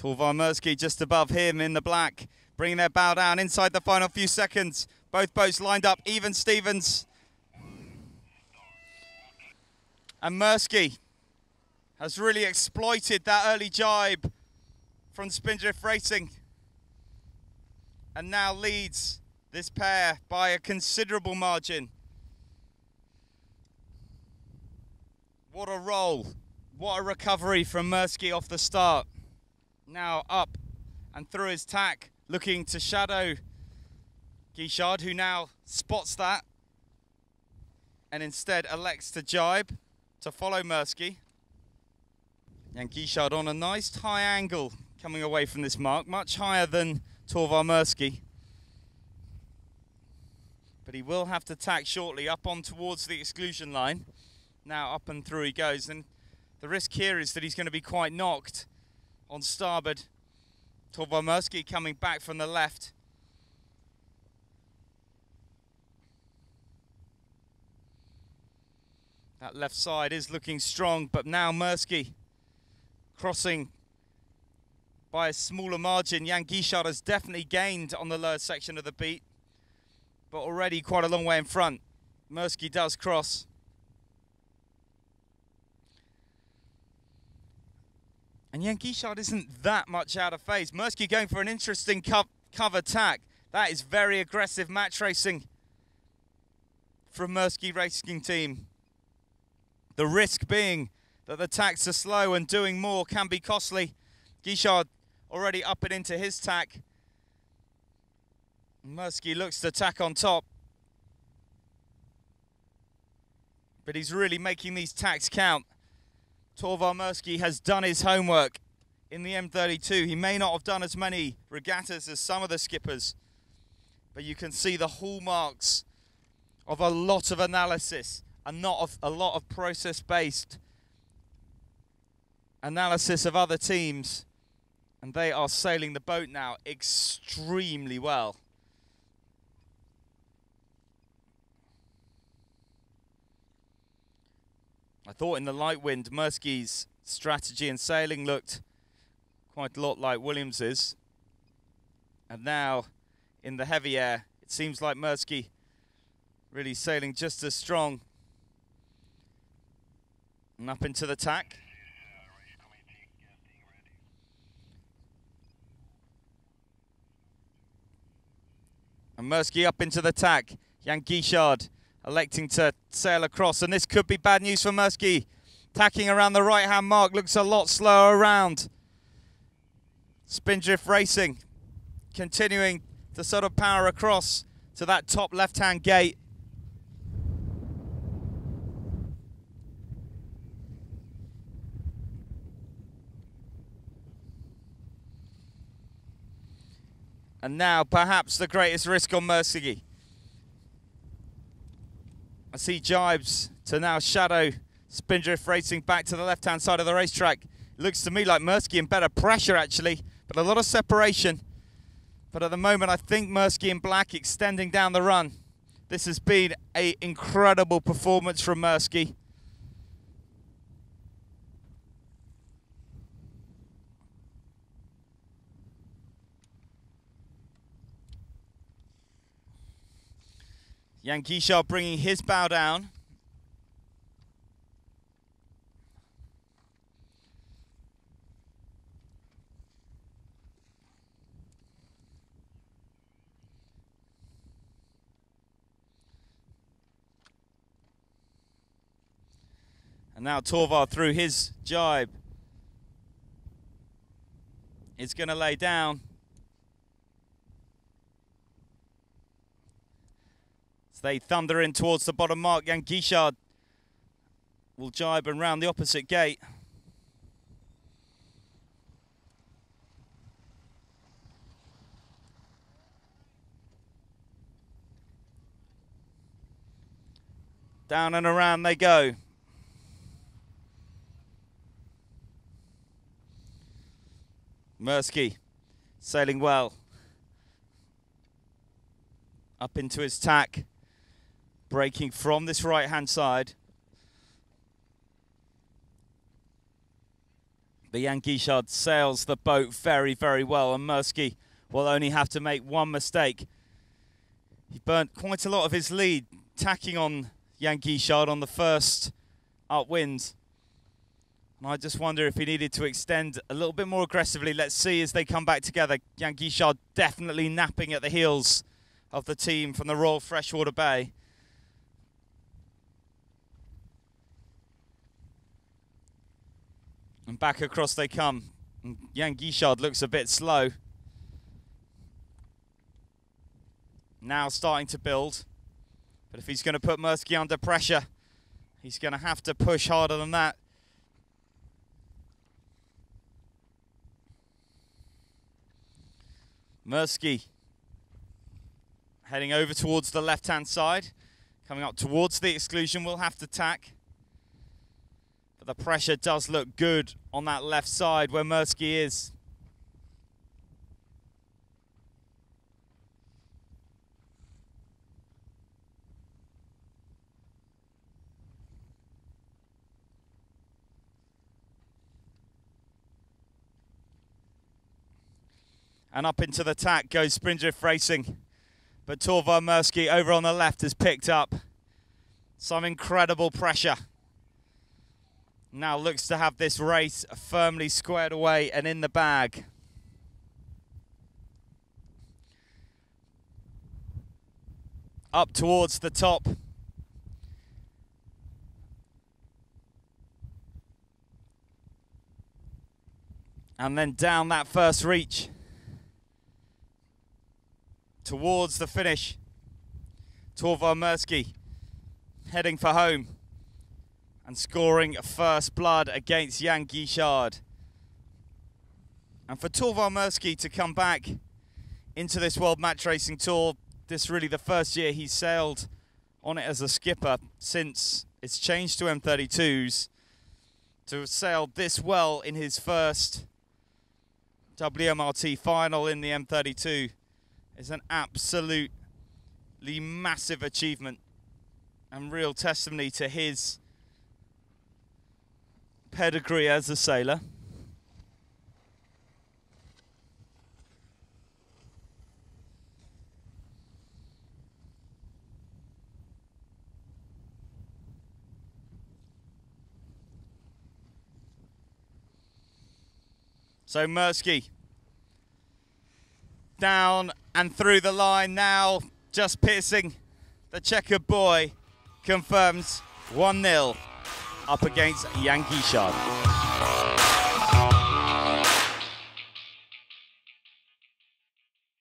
Torvar Mirsky just above him in the black, bringing their bow down inside the final few seconds. Both boats lined up, even Stevens. And Mirsky has really exploited that early jibe from Spindrift Racing and now leads this pair by a considerable margin. What a roll, what a recovery from Mirsky off the start. Now up and through his tack, looking to shadow Guichard, who now spots that and instead elects to jibe to follow Mirsky. And Guichard on a nice high angle coming away from this mark, much higher than Torvar Mirsky. But he will have to tack shortly up on towards the exclusion line. Now up and through he goes, and the risk here is that he's going to be quite knocked on starboard. Torvar Mirsky coming back from the left. That left side is looking strong, but now Mirsky crossing by a smaller margin. Jan Guichard has definitely gained on the lower section of the beat, but already quite a long way in front. Mirsky does cross. And Jan Guichard isn't that much out of phase. Mirsky going for an interesting cover tack. That is very aggressive match racing from Mirsky Racing Team. The risk being that the tacks are slow and doing more can be costly. Guichard already up and into his tack. Mirsky looks to tack on top, but he's really making these tacks count. Torvar Mirsky has done his homework in the M32. He may not have done as many regattas as some of the skippers, but you can see the hallmarks of a lot of analysis and not a lot of process-based analysis of other teams. And they are sailing the boat now extremely well. I thought in the light wind, Mirsky's strategy and sailing looked quite a lot like Williams's. And now in the heavy air, it seems like Mirsky really sailing just as strong. And up into the tack. And Mirsky up into the tack. Jan Guichard electing to sail across, and this could be bad news for Mirsky. Tacking around the right-hand mark, looks a lot slower around. Spindrift Racing continuing to sort of power across to that top left-hand gate. And now perhaps the greatest risk on Mirsky. I see jibes to now shadow Spindrift Racing back to the left-hand side of the racetrack. Looks to me like Mirsky in better pressure actually, but a lot of separation. But at the moment I think Mirsky in black extending down the run. This has been an incredible performance from Mirsky. Jan Guichard bringing his bow down. And now Torvar through his jibe is going to lay down. They thunder in towards the bottom mark. Jan Guichard will jibe and round the opposite gate. Down and around they go. Mirsky sailing well. Up into his tack. Breaking from this right-hand side. But Jan Guichard sails the boat very, very well, and Mirsky will only have to make one mistake. He burnt quite a lot of his lead, tacking on Jan Guichard on the first upwind. And I just wonder if he needed to extend a little bit more aggressively. Let's see as they come back together. Jan Guichard definitely napping at the heels of the team from the Royal Freshwater Bay. And back across they come. And Jan Guichard looks a bit slow. Now starting to build. But if he's going to put Mirsky under pressure, he's going to have to push harder than that. Mirsky heading over towards the left-hand side. Coming up towards the exclusion, will have to tack. But the pressure does look good on that left side where Mirsky is. And up into the tack goes Spindrift Racing. But Torvar Mirsky over on the left has picked up some incredible pressure. Now looks to have this race firmly squared away and in the bag. Up towards the top. And then down that first reach. Towards the finish. Torvar Mirsky heading for home and scoring first blood against Jan Guichard. And for Torvar Mirsky to come back into this World Match Racing Tour, this really the first year he's sailed on it as a skipper since it's changed to M32s, to have sailed this well in his first WMRT final in the M32 is an absolutely massive achievement and real testimony to his pedigree as a sailor. So Mirsky down and through the line now, just piercing the checkered buoy, confirms 1-0 up against Jan Guichard.